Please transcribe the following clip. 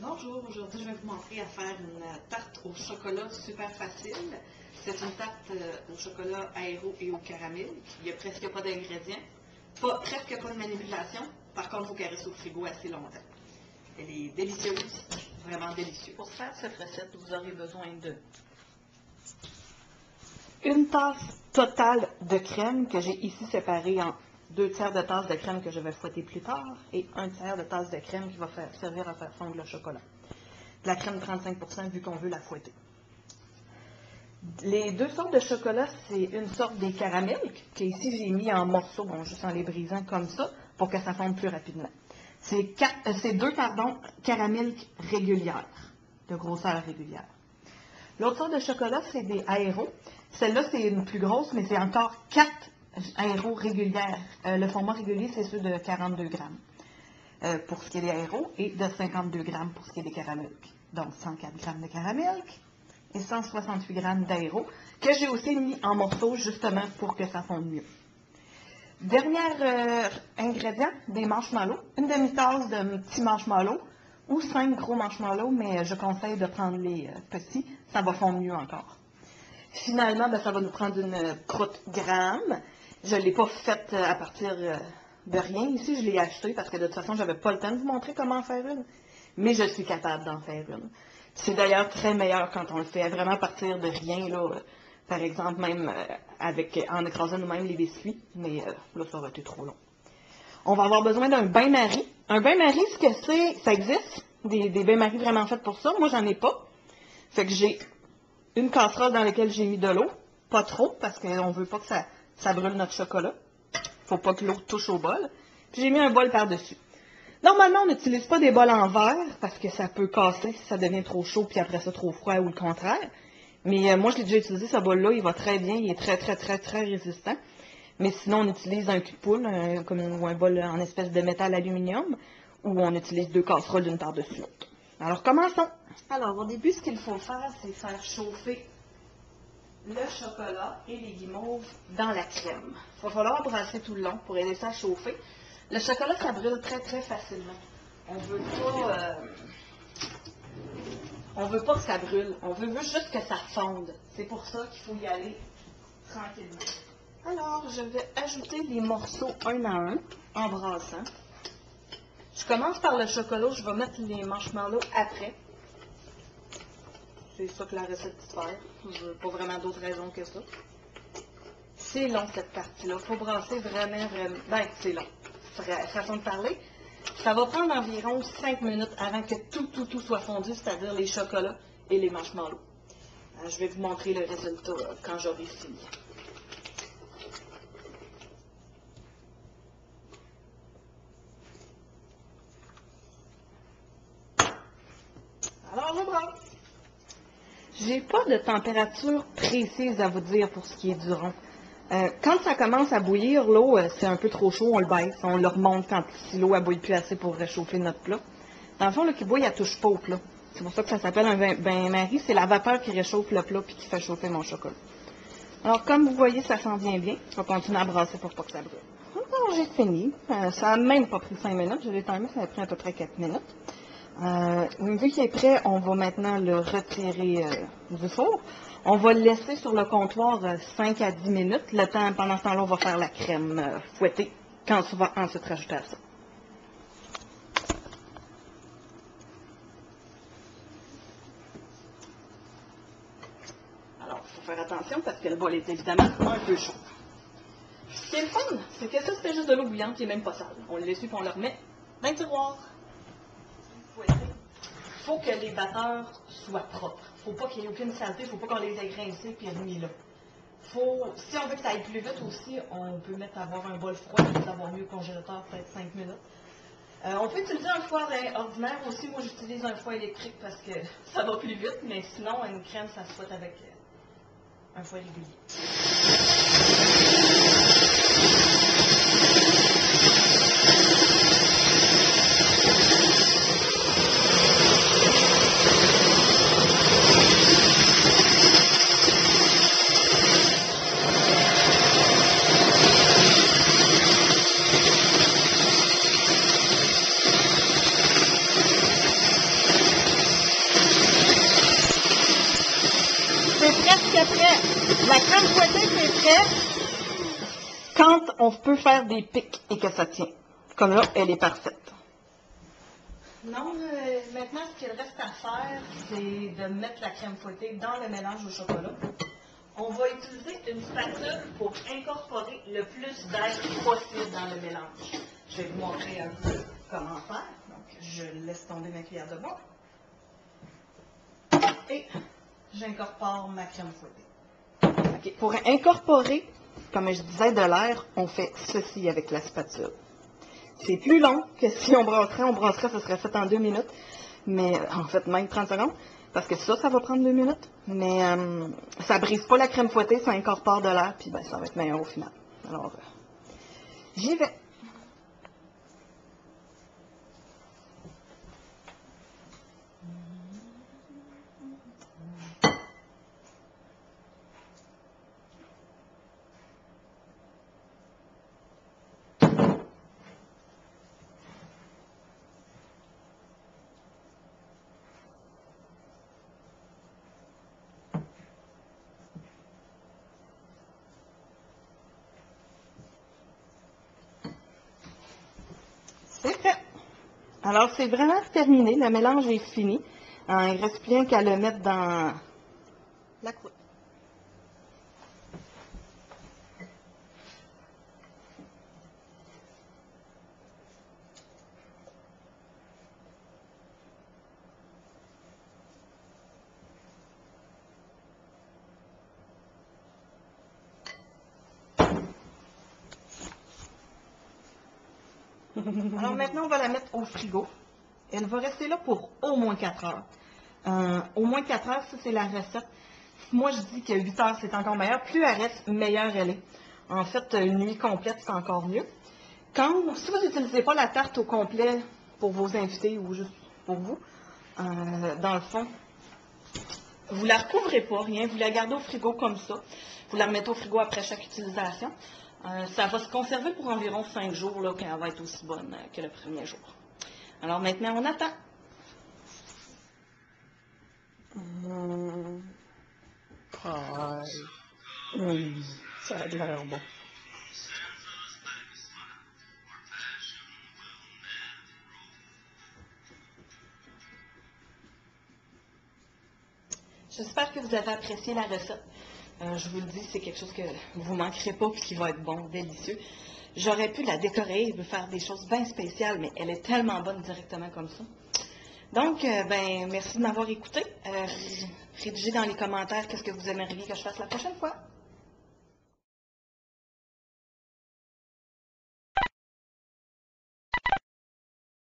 Bonjour, aujourd'hui je vais vous montrer à faire une tarte au chocolat super facile. C'est une tarte au chocolat aéro et au caramel. Il n'y a presque pas d'ingrédients, presque pas de manipulation. Par contre, il faut qu'elle reste au frigo assez longtemps. Elle est délicieuse, vraiment délicieuse. Pour faire cette recette, vous aurez besoin de une tasse totale de crème que j'ai ici séparée en 2/3 de tasse de crème que je vais fouetter plus tard et 1/3 de tasse de crème qui va servir à faire fondre le chocolat. De la crème 35% vu qu'on veut la fouetter. Les deux sortes de chocolat, c'est une sorte des caramels que ici j'ai mis en morceaux, bon, juste en les brisant comme ça pour que ça fonde plus rapidement. C'est deux caramels régulières, de grosseur régulière. L'autre sorte de chocolat, c'est des aéros. Celle-là, c'est une plus grosse, mais c'est encore 4 aéros régulières. Le format régulier, c'est ceux de 42 grammes pour ce qui est des aéros et de 52 grammes pour ce qui est des caramels. Donc, 104 grammes de caramel et 168 grammes d'aéros que j'ai aussi mis en morceaux justement pour que ça fonde mieux. Dernier ingrédient, des marshmallows. Une demi-tasse de petits marshmallows ou 5 gros marshmallows, mais je conseille de prendre les petits, ça va fondre mieux encore. Finalement, ça va nous prendre une croûte gramme. Je ne l'ai pas faite à partir de rien. Ici, je l'ai achetée parce que de toute façon, je n'avais pas le temps de vous montrer comment en faire une. Mais je suis capable d'en faire une. C'est d'ailleurs très meilleur quand on le fait vraiment à partir de rien, là. Par exemple, même en écrasant nous-mêmes les biscuits. Mais là, ça aurait été trop long. On va avoir besoin d'un bain-marie. Un bain-marie, ce que c'est, ça existe. Des bains-maries vraiment faits pour ça. Moi, j'en ai pas. Fait que j'ai une casserole dans laquelle j'ai mis de l'eau. Pas trop, parce qu'on ne veut pas que ça brûle notre chocolat. Faut pas que l'eau touche au bol. Puis j'ai mis un bol par-dessus. Normalement, on n'utilise pas des bols en verre parce que ça peut casser si ça devient trop chaud puis après ça trop froid ou le contraire. Mais moi, je l'ai déjà utilisé, ce bol-là. Il va très bien. Il est très, très, très, très résistant. Mais sinon, on utilise un cul de poule ou un bol en espèce de métal aluminium ou on utilise 2 casseroles d'une par-dessus l'autre. Alors, commençons. Alors, au début, ce qu'il faut faire, c'est faire chauffer le chocolat et les guimauves dans la crème. Il va falloir brasser tout le long pour aider ça à chauffer. Le chocolat, ça brûle très, très facilement. On veut pas que ça brûle. On veut juste que ça fonde. C'est pour ça qu'il faut y aller tranquillement. Alors, je vais ajouter les morceaux un à un en brassant. Je commence par le chocolat. Je vais mettre les marshmallows après. C'est ça que la recette dit de faire. Je n'ai pas vraiment d'autres raisons que ça. C'est long, cette partie-là. Il faut brasser vraiment, vraiment. Ben, c'est long. Façon de parler. Ça va prendre environ 5 minutes avant que tout soit fondu, c'est-à-dire les chocolats et les marshmallows. Je vais vous montrer le résultat quand j'aurai fini. Alors, je brasse. J'ai pas de température précise à vous dire pour ce qui est du rond. Quand ça commence à bouillir, l'eau, c'est un peu trop chaud, on le baisse. On le remonte si l'eau ne bouille plus assez pour réchauffer notre plat. Dans le fond, là, qui bouille, elle touche pas au plat. C'est pour ça que ça s'appelle un bain-marie. C'est la vapeur qui réchauffe le plat puis qui fait chauffer mon chocolat. Alors, comme vous voyez, ça s'en vient bien. Je vais continuer à brasser pour pas que ça brûle. Alors, j'ai fini. Ça n'a même pas pris 5 minutes. Je l'ai timé, ça a pris à peu près 4 minutes. Vu qu'il est prêt, on va maintenant le retirer du four. On va le laisser sur le comptoir 5 à 10 minutes. Pendant ce temps-là, on va faire la crème fouettée quand on va ensuite rajouter à ça. Alors, il faut faire attention parce que le bol est évidemment un peu chaud. Ce qui est le fun, c'est que ça, c'est juste de l'eau bouillante qui n'est même pas sale. On le laisse puis on le remet dans le tiroir. Il faut que les batteurs soient propres. Il ne faut pas qu'il y ait aucune saleté, il ne faut pas qu'on les ait grincés et remis là. Si on veut que ça aille plus vite aussi, on peut avoir un bol froid, on peut avoir mieux au congélateur, peut-être 5 minutes. On peut utiliser un four ordinaire aussi. Moi, j'utilise un four électrique parce que ça va plus vite, mais sinon, une crème, ça se fouette avec un four régulier. La crème fouettée, c'est prêt quand on peut faire des pics et que ça tient. Comme là, elle est parfaite. Non, maintenant, ce qu'il reste à faire, c'est de mettre la crème fouettée dans le mélange au chocolat. On va utiliser une spatule pour incorporer le plus d'air possible dans le mélange. Je vais vous montrer un peu comment faire. Donc, je laisse tomber ma cuillère de bois. Et j'incorpore ma crème fouettée. Okay. Pour incorporer, comme je disais, de l'air, on fait ceci avec la spatule. C'est plus long que si on brasserait, ça serait fait en 2 minutes. Mais en fait, même 30 secondes. Parce que ça va prendre 2 minutes. Mais ça brise pas la crème fouettée, ça incorpore de l'air, puis ben, ça va être meilleur au final. Alors, j'y vais. C'est fait. Alors, c'est vraiment terminé. Le mélange est fini. Il ne reste plus rien qu'à le mettre dans la croûte. Alors maintenant, on va la mettre au frigo. Elle va rester là pour au moins 4 heures. Au moins 4 heures, ça c'est la recette. Moi, je dis que 8 heures, c'est encore meilleur. Plus elle reste, meilleure elle est. En fait, une nuit complète, c'est encore mieux. Si vous n'utilisez pas la tarte au complet pour vos invités ou juste pour vous, dans le fond, vous ne la recouvrez pas, rien. Vous la gardez au frigo comme ça. Vous la remettez au frigo après chaque utilisation. Ça va se conserver pour environ 5 jours, là, quand elle va être aussi bonne que le premier jour. Alors maintenant, on attend. Ça a l'air bon. J'espère que vous avez apprécié la recette. Je vous le dis, c'est quelque chose que vous ne manquerez pas et qui va être bon, délicieux. J'aurais pu la décorer et faire des choses bien spéciales, mais elle est tellement bonne directement comme ça. Donc, merci de m'avoir écouté. Rédigez dans les commentaires qu'est-ce que vous aimeriez que je fasse la prochaine fois.